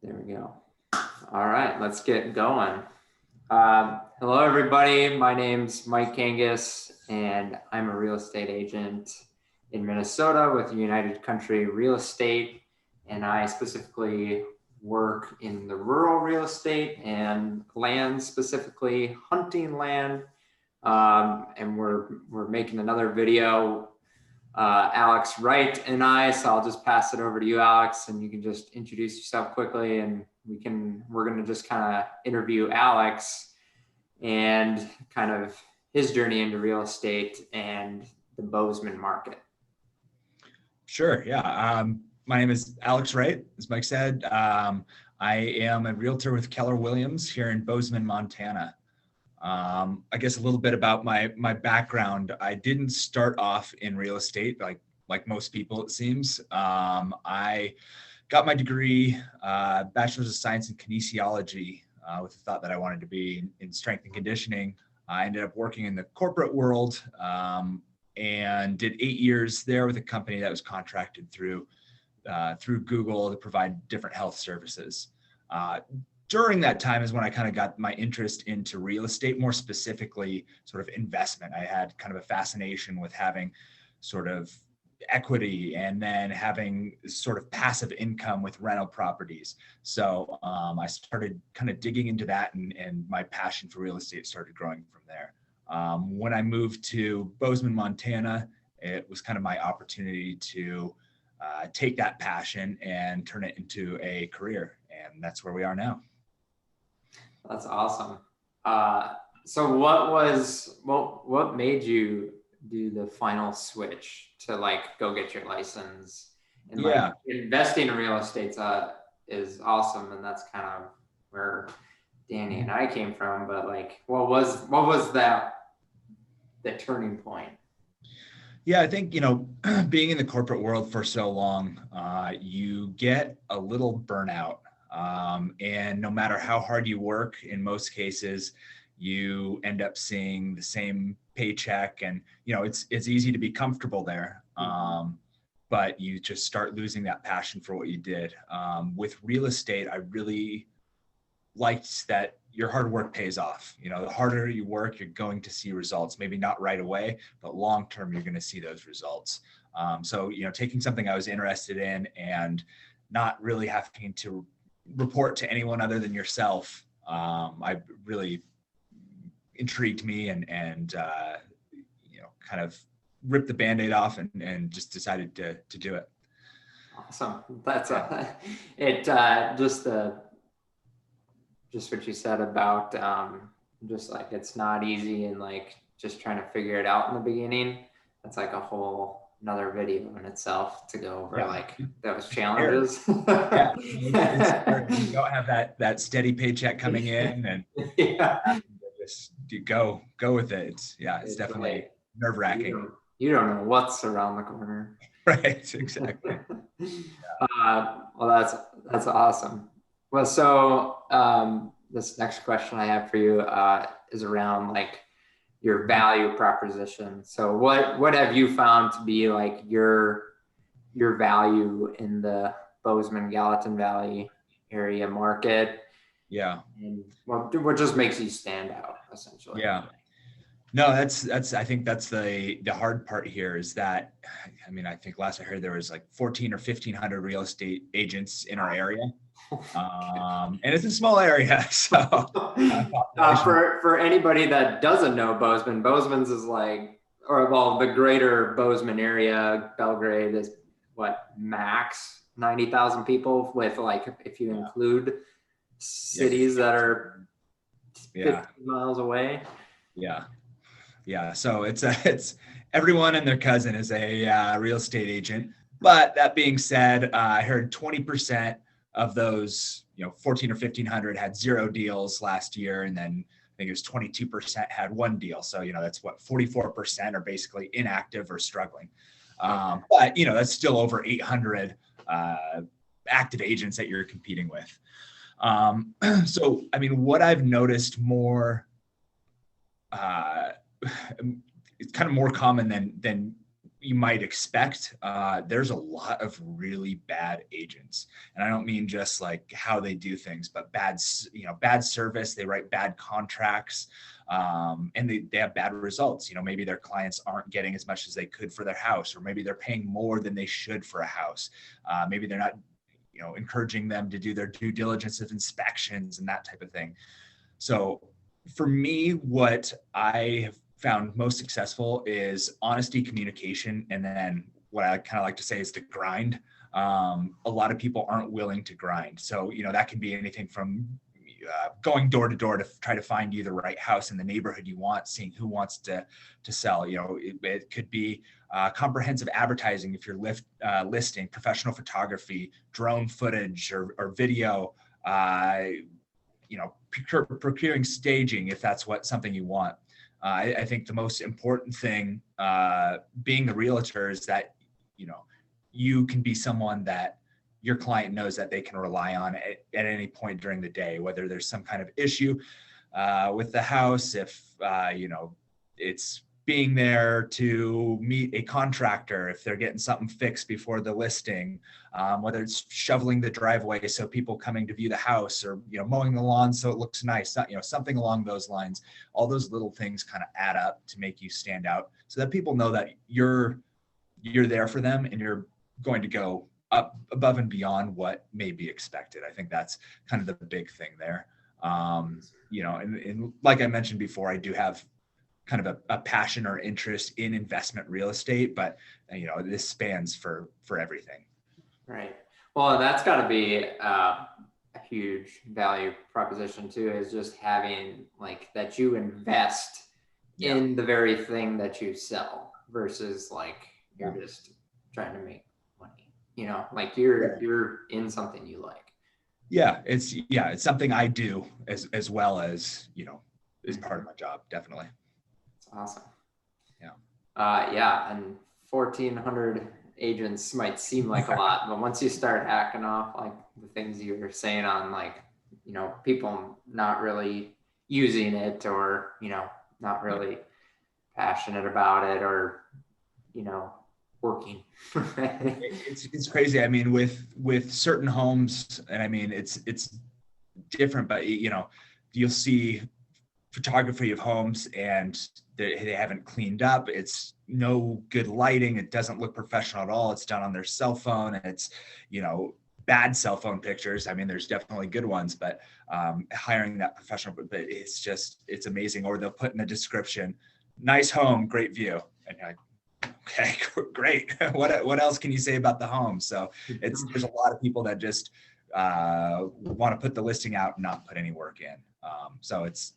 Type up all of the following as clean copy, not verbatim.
There we go. All right, let's get going. Hello, everybody. My name's Mike Kangas, and I'm a real estate agent in Minnesota with United Country Real Estate. And I specifically work in the rural real estate and land, specifically hunting land. And we're making another video, Alex Wright and I. So I'll just pass it over to you, Alex, and you can just introduce yourself quickly, and we're going to just kind of interview Alex and kind of his journey into real estate and the Bozeman market. Sure. Yeah. My name is Alex Wright, as Mike said. I am a realtor with Keller Williams here in Bozeman, Montana. I guess a little bit about my background. I didn't start off in real estate like most people, it seems. I got my degree, Bachelor's of Science in Kinesiology, with the thought that I wanted to be in strength and conditioning. I ended up working in the corporate world and did 8 years there with a company that was contracted through Google to provide different health services. During that time is when I kind of got my interest into real estate, more specifically sort of investment. I had kind of a fascination with having sort of equity and then having sort of passive income with rental properties. So I started kind of digging into that, and my passion for real estate started growing from there. When I moved to Bozeman, Montana, it was kind of my opportunity to take that passion and turn it into a career. And that's where we are now. That's awesome. So what made you do the final switch to go get your license? And investing in real estate is awesome, and that's kind of where Danny and I came from. But what was that the turning point? Yeah, I think, being in the corporate world for so long, you get a little burnout. And no matter how hard you work, in most cases, you end up seeing the same paycheck, and it's easy to be comfortable there. But you just start losing that passion for what you did. With real estate, I really liked that your hard work pays off. The harder you work, you're going to see results. Maybe not right away, but long term, you're going to see those results. So taking something I was interested in and not really having to report to anyone other than yourself, I really intrigued me, and kind of ripped the Band-Aid off and just decided to do it. Awesome. That's just what you said about it's not easy, and just trying to figure it out in the beginning. That's a whole another video in itself to go over those challenges. Yeah. You don't have that steady paycheck coming in, and just go with it. It's definitely nerve-wracking. You don't know what's around the corner. Right, exactly. Well, that's awesome. Well, so this next question I have for you is around your value proposition. So what have you found to be your value in the Bozeman, Gallatin Valley area market? Yeah. And what just makes you stand out, essentially? Yeah. No, that's I think that's the hard part here is that, I think last I heard there was 14 or 1,500 real estate agents in our area. And it's a small area. So for anybody that doesn't know Bozeman's is the greater Bozeman area, Belgrade is max 90,000 people with if you include cities that are 50 miles away. Yeah. So it's everyone and their cousin is a real estate agent. But that being said, I heard 20% of those, 14 or 1,500 had 0 deals last year. And then I think it was 22% had 1 deal. So, that's 44% are basically inactive or struggling. But, that's still over 800 active agents that you're competing with. So, what I've noticed more, it's kind of more common than you might expect, there's a lot of really bad agents. And I don't mean just like how they do things, but bad service. They write bad contracts, and they have bad results. Maybe their clients aren't getting as much as they could for their house, or maybe they're paying more than they should for a house. Maybe they're not, encouraging them to do their due diligence of inspections and that type of thing. So for me, what I have found most successful is honesty, communication, and then what I kind of like to say is the grind. A lot of people aren't willing to grind. So, that can be anything from going door to door to try to find you the right house in the neighborhood you want, seeing who wants to sell. It could be comprehensive advertising if you're listing, professional photography, drone footage or video, procuring staging if that's something you want. I think the most important thing, being a realtor, is that, you can be someone that your client knows that they can rely on at any point during the day, whether there's some kind of issue with the house, if, it's being there to meet a contractor, if they're getting something fixed before the listing, whether it's shoveling the driveway so people coming to view the house, or, mowing the lawn so it looks nice, something along those lines. All those little things kind of add up to make you stand out, so that people know that you're there for them and you're going to go up above and beyond what may be expected. I think that's kind of the big thing there. And like I mentioned before, I do have kind of a passion or interest in investment real estate, but this spans for everything. Right. Well, that's got to be a huge value proposition too, is just having like that you invest in the very thing that you sell versus like you're just trying to make money, like you're in something you like. Yeah. It's something I do as well as, is part of my job. Definitely. Awesome. Yeah. And 1,400 agents might seem like a lot, but once you start hacking off like the things you were saying on like, people not really using it, or, not really passionate about it, or, working. It's crazy. I mean, with certain homes, and I mean, it's different, but you'll see photography of homes and they haven't cleaned up. It's no good lighting. It doesn't look professional at all. It's done on their cell phone, and it's, bad cell phone pictures. I mean, there's definitely good ones, but hiring that professional, but it's amazing. Or they'll put in the description, nice home, great view. And you're like, okay, great. What else can you say about the home? So there's a lot of people that just want to put the listing out and not put any work in. So it's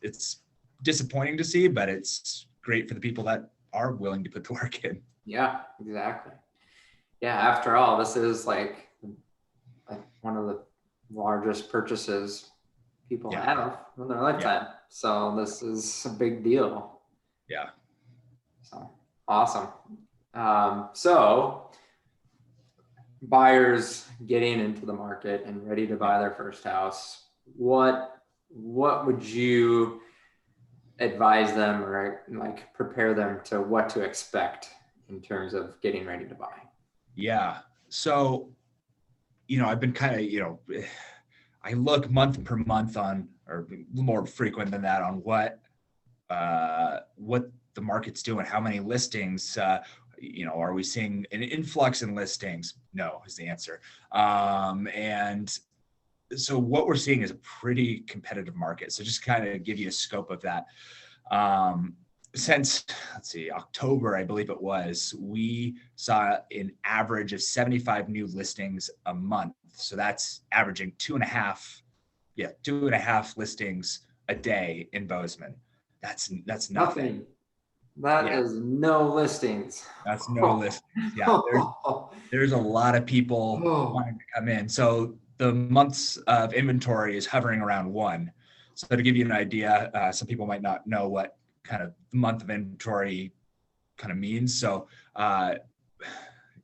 disappointing to see, but it's great for the people that are willing to put the work in. Yeah, exactly. Yeah. After all, this is like one of the largest purchases people have in their lifetime. So this is a big deal. Yeah. So awesome. So buyers getting into the market and ready to buy their first house, what would you advise them, or like prepare them to what to expect in terms of getting ready to buy? Yeah. So, I've been kind of, I look month per month on, or more frequent than that, on what the market's doing, how many listings, are we seeing an influx in listings? No, is the answer. And so what we're seeing is a pretty competitive market. So just kind of give you a scope of that. Since, October, I believe it was, we saw an average of 75 new listings a month. So that's averaging 2.5 listings a day in Bozeman. That's nothing. That is no listings. That's no listings. Yeah, there's a lot of people wanting to come in. So the months of inventory is hovering around 1. So to give you an idea, some people might not know what kind of month of inventory kind of means. So I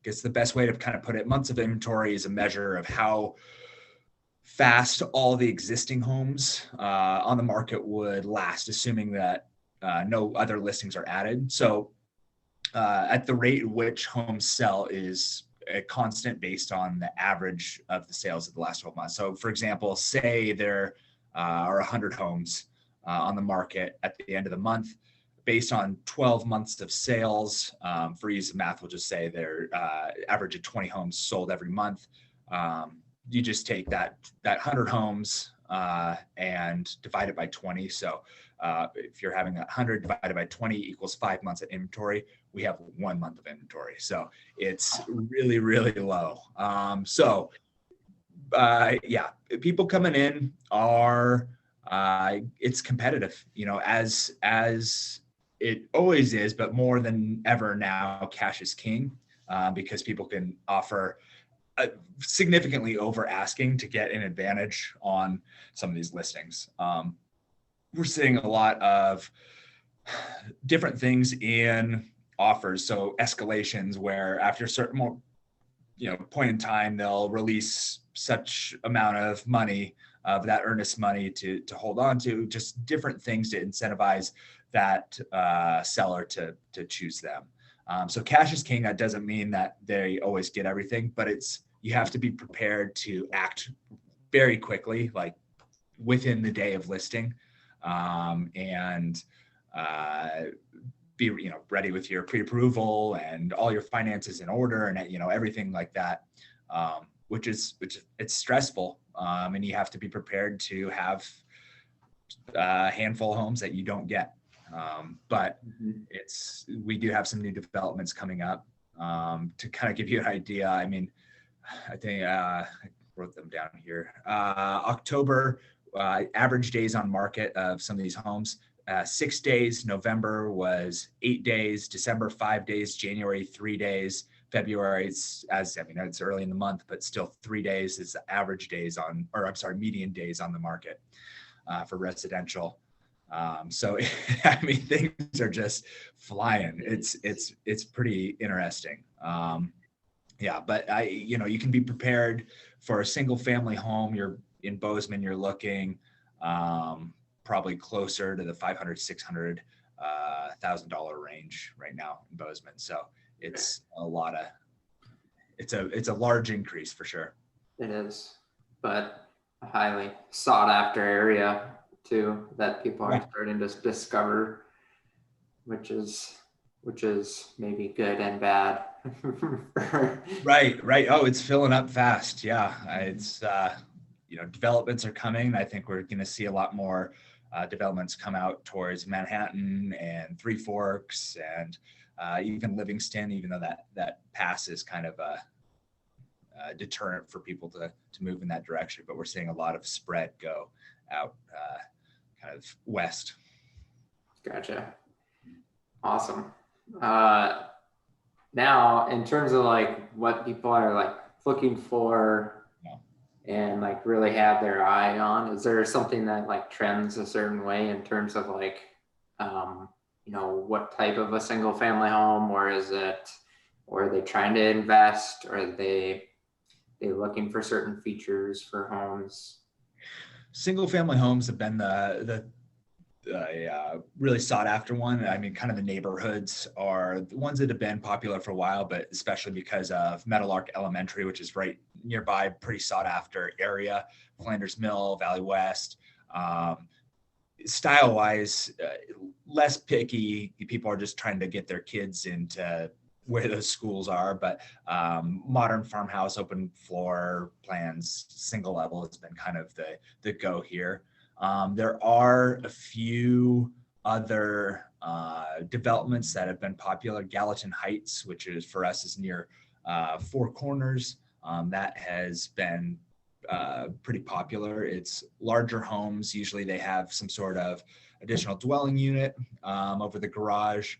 guess the best way to kind of put it, months of inventory is a measure of how fast all the existing homes on the market would last, assuming that no other listings are added. So at the rate at which homes sell is a constant based on the average of the sales of the last 12 months. So for example, say there are 100 homes on the market at the end of the month. Based on 12 months of sales, for ease of math, we'll just say they're average of 20 homes sold every month. You just take that 100 homes and divide it by 20. So if you're having 100 divided by 20 equals 5 months of inventory, we have 1 month of inventory. So it's really, really low. Yeah, people coming in are, it's competitive, as it always is, but more than ever now, cash is king, because people can offer significantly over asking to get an advantage on some of these listings. We're seeing a lot of different things in offers. So escalations where after a certain point in time, they'll release such amount of money, of that earnest money to hold on to, just different things to incentivize that seller to choose them. So cash is king. That doesn't mean that they always get everything, but you have to be prepared to act very quickly, like within the day of listing, and be ready with your pre-approval and all your finances in order and everything like that, which it's stressful, and you have to be prepared to have a handful of homes that you don't get. But we do have some new developments coming up. To kind of give you an idea, I mean, I think I wrote them down here. October, average days on market of some of these homes, 6 days. November was 8 days. December, 5 days. January, 3 days. February, it's early in the month, but still 3 days is the average days median days on the market for residential. So I mean, things are just flying. It's pretty interesting. Yeah, but you can be prepared for a single family home. You're in Bozeman, you're looking probably closer to the $500,000, $600,000 range right now in Bozeman. So it's it's a large increase for sure. It is, but a highly sought after area too, that people are starting to discover, which is maybe good and bad. Right. Oh, it's filling up fast. Yeah. It's, developments are coming. I think we're going to see a lot more developments come out towards Manhattan and Three Forks and even Livingston, even though that pass is kind of a deterrent for people to move in that direction. But we're seeing a lot of spread go out kind of west. Gotcha. Awesome. Now, in terms of like what people are like looking for and like really have their eye on, is there something that like trends a certain way in terms of like, what type of a single family home, or are they trying to invest, or are they looking for certain features for homes? Single family homes have been the really sought after one. I mean, kind of the neighborhoods are the ones that have been popular for a while, but especially because of Meadowlark Elementary, which is right nearby, pretty sought after area, Flanders Mill, Valley West. Style wise, less picky. People are just trying to get their kids into where those schools are, but modern farmhouse, open floor plans, single level has been kind of the go here. There are a few other developments that have been popular. Gallatin Heights, which is for us is near Four Corners, that has been pretty popular. It's larger homes. Usually they have some sort of additional dwelling unit over the garage,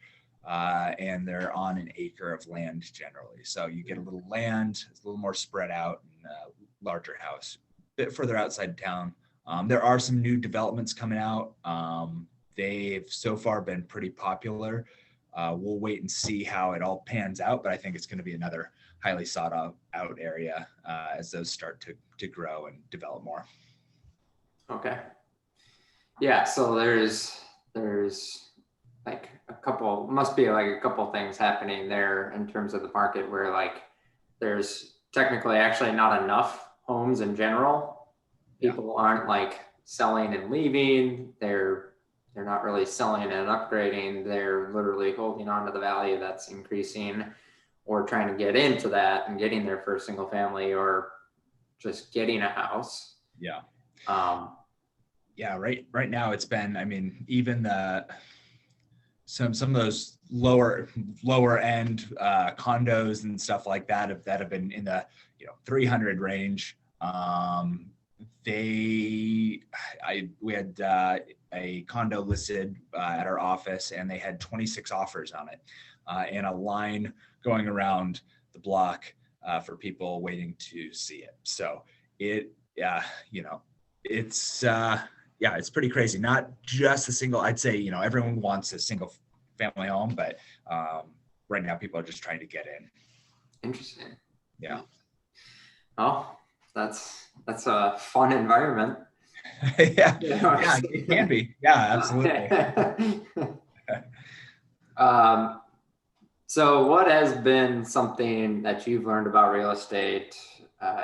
and they're on an acre of land generally. So you get a little land, it's a little more spread out, and a larger house. A bit further outside town. There are some new developments coming out. They've so far been pretty popular. We'll wait and see how it all pans out, but I think it's going to be another highly sought out area as those start to grow and develop more. Okay. Yeah, so there's like must be like a couple things happening there in terms of the market where like there's technically actually not enough homes in general. People aren't like selling and leaving. They're not really selling and upgrading. They're literally holding on to the value that's increasing, or trying to get into that and getting their first single family, or just getting a house. Yeah. Right now it's been, I mean, even some of those lower end condos and stuff like that have been in the 300 range. We had a condo listed at our office, and they had 26 offers on it, and a line going around the block for people waiting to see it. So it's pretty crazy. Not just a single, I'd say, everyone wants a single family home, but right now people are just trying to get in. Interesting. Yeah. Oh, that's a fun environment. Yeah, it can be. Yeah, absolutely. So what has been something that you've learned about real estate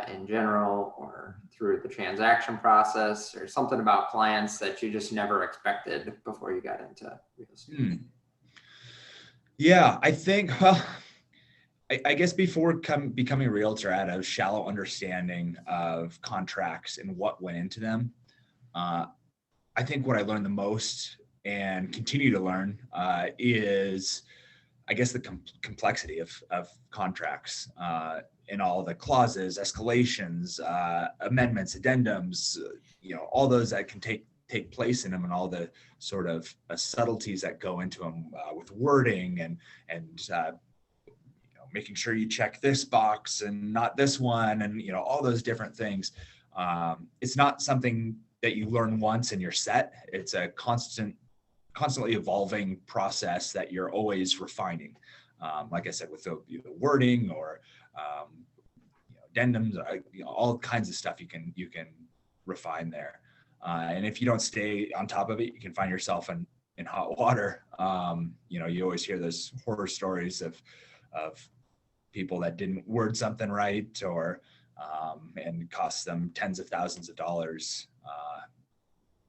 in general, or through the transaction process, or something about clients that you just never expected before you got into real estate? Yeah, I think, I guess before becoming a realtor, I had a shallow understanding of contracts and what went into them. I think what I learned the most and continue to learn is, I guess, the complexity of contracts and all the clauses, escalations, amendments, addendums, all those that can take place in them, and all the sort of subtleties that go into them with wording and making sure you check this box and not this one, and all those different things. It's not something that you learn once and you're set. It's a constantly evolving process that you're always refining. Like I said, with the wording or addendums, all kinds of stuff you can refine there. And if you don't stay on top of it, you can find yourself in hot water. You always hear those horror stories of people that didn't word something right, or and cost them tens of thousands of dollars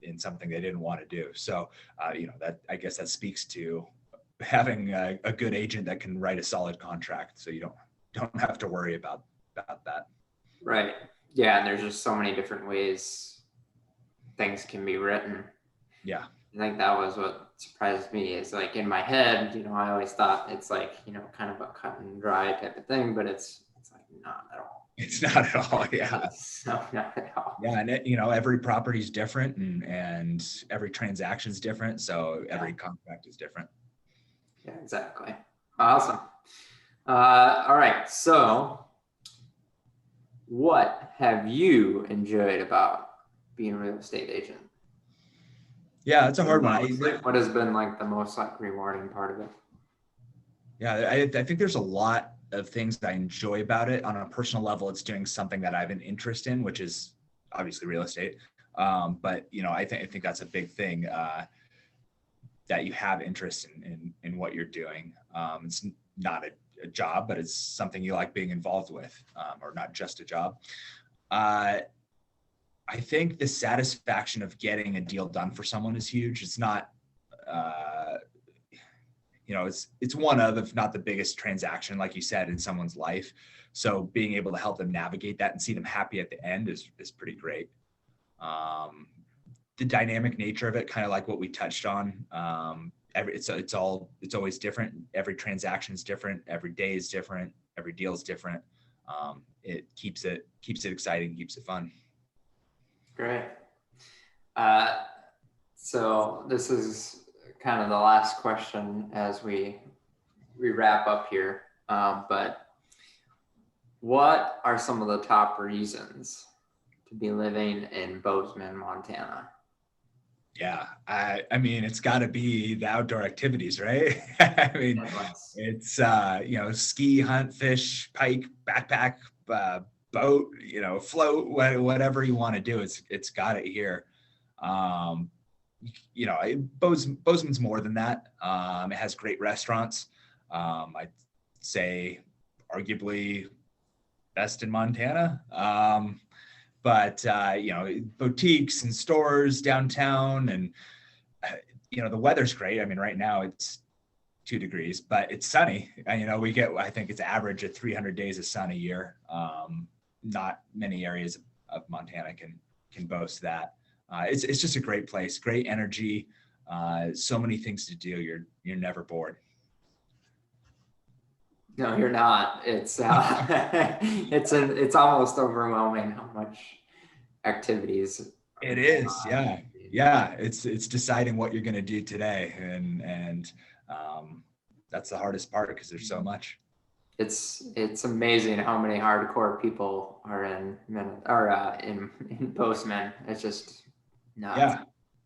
in something they didn't want to do. So, that, I guess, that speaks to having a good agent that can write a solid contract, so you don't have to worry about that. Right. Yeah, and there's just so many different ways things can be written. Yeah. I think that was what surprised me, is like, in my head, I always thought it's like, kind of a cut and dry type of thing, but it's like not at all. It's not at all. Yeah. No, not at all. Yeah. And every property is different, and every transaction is different. So every contract is different. Yeah, exactly. Awesome. All right. So what have you enjoyed about being a real estate agent? Yeah, it's a hard one. What has been like the most rewarding part of it? Yeah, I think there's a lot of things that I enjoy about it. On a personal level, it's doing something that I have an interest in, which is obviously real estate. But I think that's a big thing, that you have interest in what you're doing. It's not a job, but it's something you like being involved with, or not just a job. I think the satisfaction of getting a deal done for someone is huge. It's not, it's one of, if not the biggest transaction, like you said, in someone's life. So being able to help them navigate that and see them happy at the end is pretty great. The dynamic nature of it, kind of like what we touched on. It's always different. Every transaction is different. Every day is different. Every deal is different. It keeps it exciting, keeps it fun. Great. So this is kind of the last question as we wrap up here. But what are some of the top reasons to be living in Bozeman, Montana? Yeah, I mean, it's got to be the outdoor activities, right? I mean, it's ski, hunt, fish, pike, backpack, boat, float, whatever you want to do. It's got it here. Bozeman's more than that. It has great restaurants. I'd say arguably best in Montana. But boutiques and stores downtown, and the weather's great. I mean, right now it's 2 degrees, but it's sunny. And, I think it's average of 300 days of sun a year. Not many areas of Montana can boast that. It's just a great place, great energy, so many things to do. You're never bored. No, you're not. It's it's almost overwhelming how much activities. It is, yeah. Yeah, it's deciding what you're going to do today, and that's the hardest part because there's so much. It's amazing how many hardcore people are in Bozeman. It's just nuts. Yeah.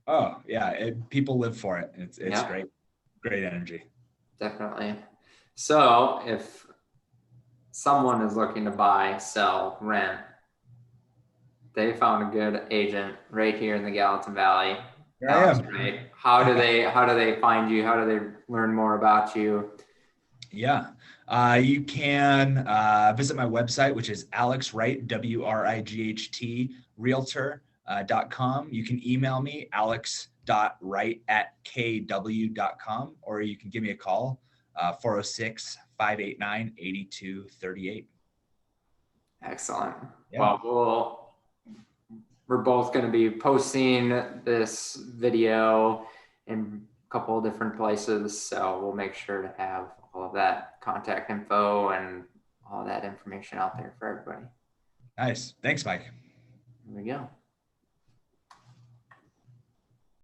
Oh yeah, people live for it. It's great energy. Definitely. So if someone is looking to buy, sell, rent, they found a good agent right here in the Gallatin Valley. Alex, right? How do they find you? How do they learn more about you? Yeah, you can visit my website, which is Alex Wright, WRIGHT, realtor.com. You can email me, alex.wright@kw.com, or you can give me a call, 406-589-8238. Excellent. Yeah. Well, we're both going to be posting this video in a couple of different places, so we'll make sure to have all of that contact info and all that information out there for everybody. Nice. Thanks, Mike. There we go.